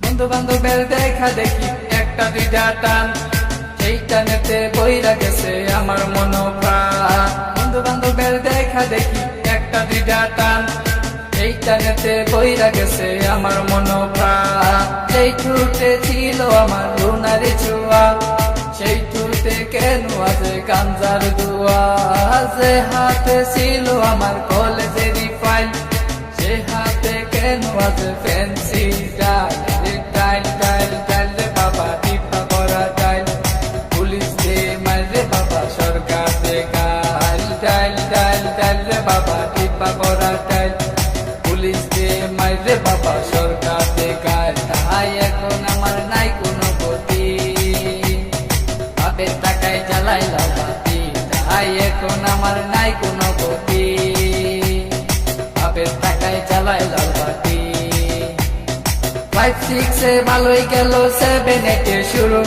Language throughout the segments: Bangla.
বন্ধু বান্ধবের দেখা দেখি একটা দুইটা টান, সেই টানেতে বইরা গেছে আমার মন প্রাণ। বন্ধু বান্ধবের দেখা দেখি একটা দুইটা টান, সেই টানেতে বইরা গেছে আমার মন প্রাণ। সেই ঠুটে ছিল আমার রুনারি ছোঁয়া, সেই ঠুটে কেন আছে গাঞ্জার দুয়া। যে হাতে ছিল আমার কলেজেরই ফাইল, সে হাতে কেন আছে ফ্যান্সি ডাল। ডাইল ডাইল ডাইল রে বাবা টিপা করা ডাইল, পুলিশ দে মারে বাবা সরকার দে গাল। ডাইল ডাইল ডাইল রে বাবা টিপা করা ডাইল, পুলিশ দে মারে বাবা সরকার দে গাল। তাই এখন আমার নাই কোনো গতি, বাপের টাকায় জ্বালাইলাম বাতি। তাই এখন আমার নাই কোনো গতি, বাপের টাকায় জ্বালাইলাম বাতি। 5-6 এ ভালোই গেল, 7-8 এ শুরু,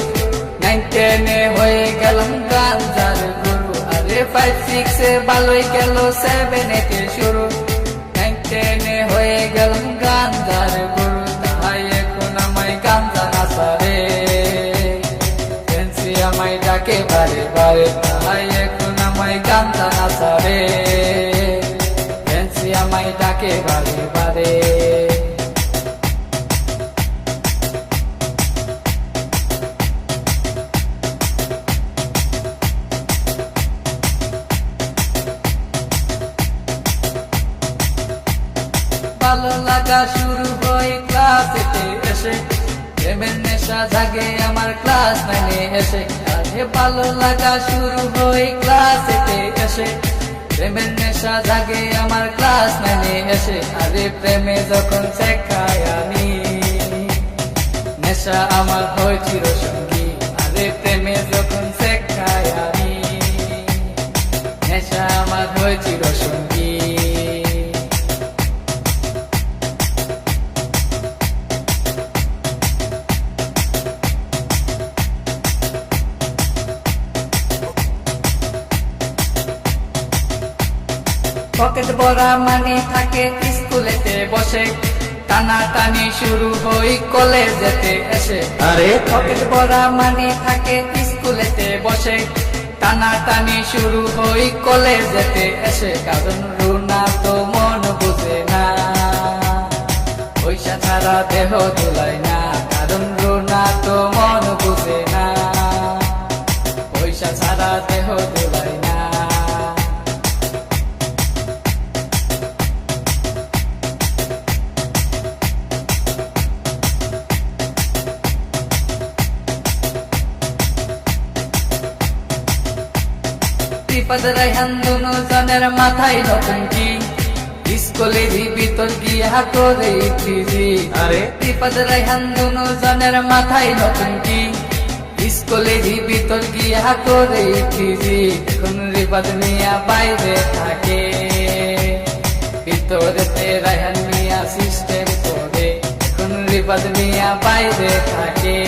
9-10 এ হয়ে গেলাম গাঞ্জার গুরু। আরে 5-6 এ ভালোই গেল, 7-8 এ শুরু, 9-10 এ হয়ে গেলাম গাঞ্জার গুরু। তাই এখন আমায় গাঞ্জা নাচারে, ফ্যান্সি আমায় ডাকে বারে বারে। তাই এখন আমায় গাঞ্জা নাচারে, ফ্যান্সি আমায় ডাকে বারে বারে। ভালো লাগা শুরু হয় ক্লাসেতে এসে, প্রেমের নেশা জাগে আমার ক্লাস 9 এ এসে। আরে ভালো লাগা শুরু হয় ক্লাসেতে এসে, প্রেমের নেশা জাগে আমার ক্লাস 9 এ এসে। আরে প্রেমে যখন শেখায় আমি, নেশা আমার হয় চিরসঙ্গী। আরে প্রেমে যখন শেখায় আমি, নেশা আমার হয় চিরসঙ্গী। পকেট ভরা মানি থাকে স্কুলেতে বসে, টানা টানি শুরু হই কলেজেতে এসে। আরে পকেট ভরা মানি থাকে স্কুলেতে বসে, টানা টানি শুরু হই কলেজেতে এসে। কারণ রুনা তো মন বুঝে না, পয়সা ছাড়া দেহ দোলায় না। কারণ রুনা তো মন বুঝে না, পয়সা ছাড়া দেহ দোলায় না। ত্রিপদ রায়হান দুনো জনের মাথায় নতুন কি, স্কুলেরই ভিতর গিয়া করে ইফতিজি। আরে ত্রিপদ রায়হান দুনো জনের মাথায় নতুন কি, স্কুলেরই ভিতর গিয়া করে ইফতিজি। এখন রিপদ মিয়া বাইরে থাকে, ভিতরেতে রায়হান মিয়া সিস্টেম করে। এখন রিপদ মিয়া বাইরে থাকে,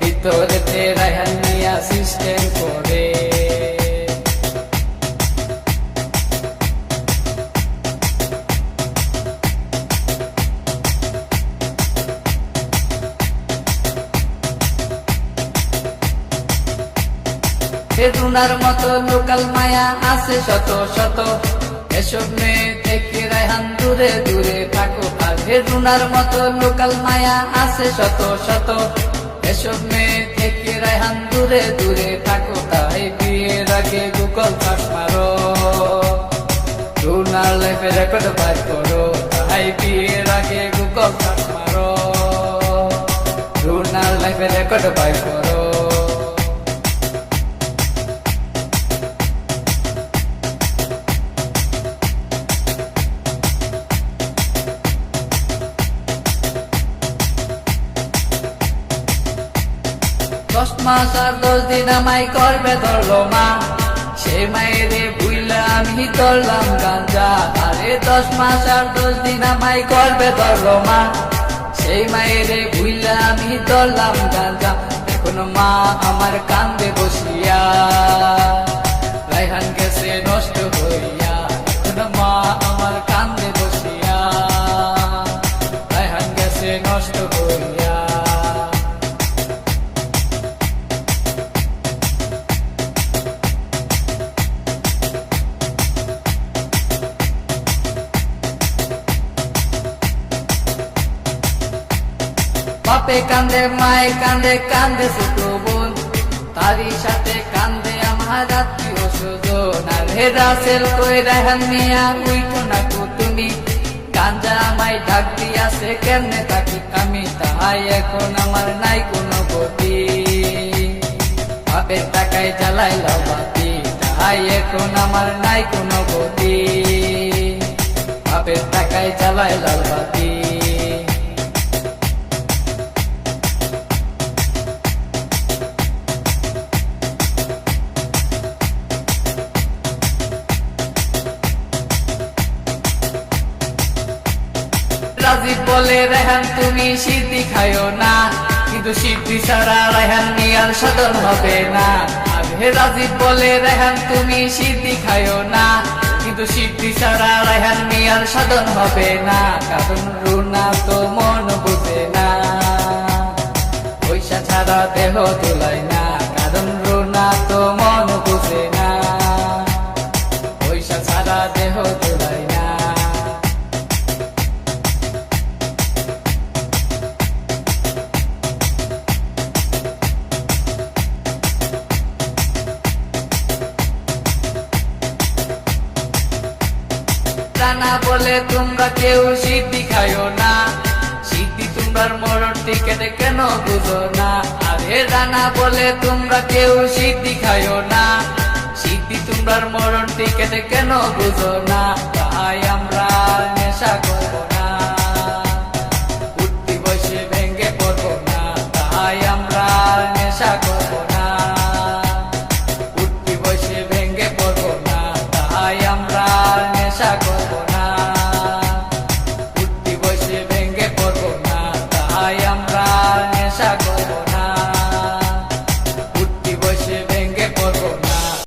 ভিতরেতে রায়হান মিয়া সিস্টেম করে। রুনার মতো লোকাল মায়া আছে শত শত, এসব মেয়ে থেকে রায়হান দূরে দূরে থাকো। আর রুনার মতো লোকাল মায়া আছে শত শত, এসব মেয়ে থেকে রায়হান দূরে দূরে থাকো। তাই বিয়ের আগে গুগল সার্চ মারো, রুনার লাইফে রেকর্ড বার করো। তাই বিয়ের আগে গুগল সার্চ মারো, রুনার লাইফে রেকর্ড বার করো। মাস আর 10 দিন আমায় করবে ধরলো মা, সে মায়েরে বুইলা আমি ধরলাম গাঞ্জা। আরে 10 মাস আর 10 দিন আমায় করবে ধরলো মা, সেই মায়েরে বুইলা আমি ধরলাম গাঞ্জা। এখন মা আমার কান্দে বসিয়া, রায়হান গেছে নষ্ট হইয়া। এখন মা আমার কান্দে বসিয়া, রায়হান গেছে নষ্ট হইয়া। বাপে কান্দে, মায়ে কান্দে, কান্দে ছোট বোন, তারই সাথে কান্দে আমার আত্মীয় স্বজন। আরে রাসেল কই রায়হান মিয়া উইঠো না কো তুমি, গাঞ্জা আমায় ডাক দিয়াছে কেমনে থাকি আমি, তাহাই এখন আমার নাই কোনো গতি। বাপের টাকায় জ্বালাইলাম বাতি, তাহাই এখন আমার নাই কোনো গতি। বাপের টাকায় জ্বালাইলাম বাতি। রাজীব বলে রায়হান তুমি সিদ্ধি খাইও না, কিন্তু সিদ্ধি ছাড়া রায়হান মিয়ার সাধন হবে না। আরে রাজীব বলে রায়হান তুমি সিদ্ধি খাইও না, কিন্তু সিদ্ধি ছাড়া রায়হান মিয়ার সাধন হবে না। কারণ রুনা তো মন বুঝে না, পয়সা ছাড়া দেহ তোলায় না। কারণ রুনা তো মন বুঝে না, পয়সা ছাড়া দেহ তোলায় না। রানা বলে তোমরা কেউ সিদ্ধি খাইও না, সিদ্ধি তোমরার মরণ টিকেট কেন বুঝো না। আরে রানা বলে তোমরা কেউ সিদ্ধি খাইও না, সিদ্ধি তোমরার মরণ টিকেট কেন বুঝো না। তাই আমরা নেশা করবো না।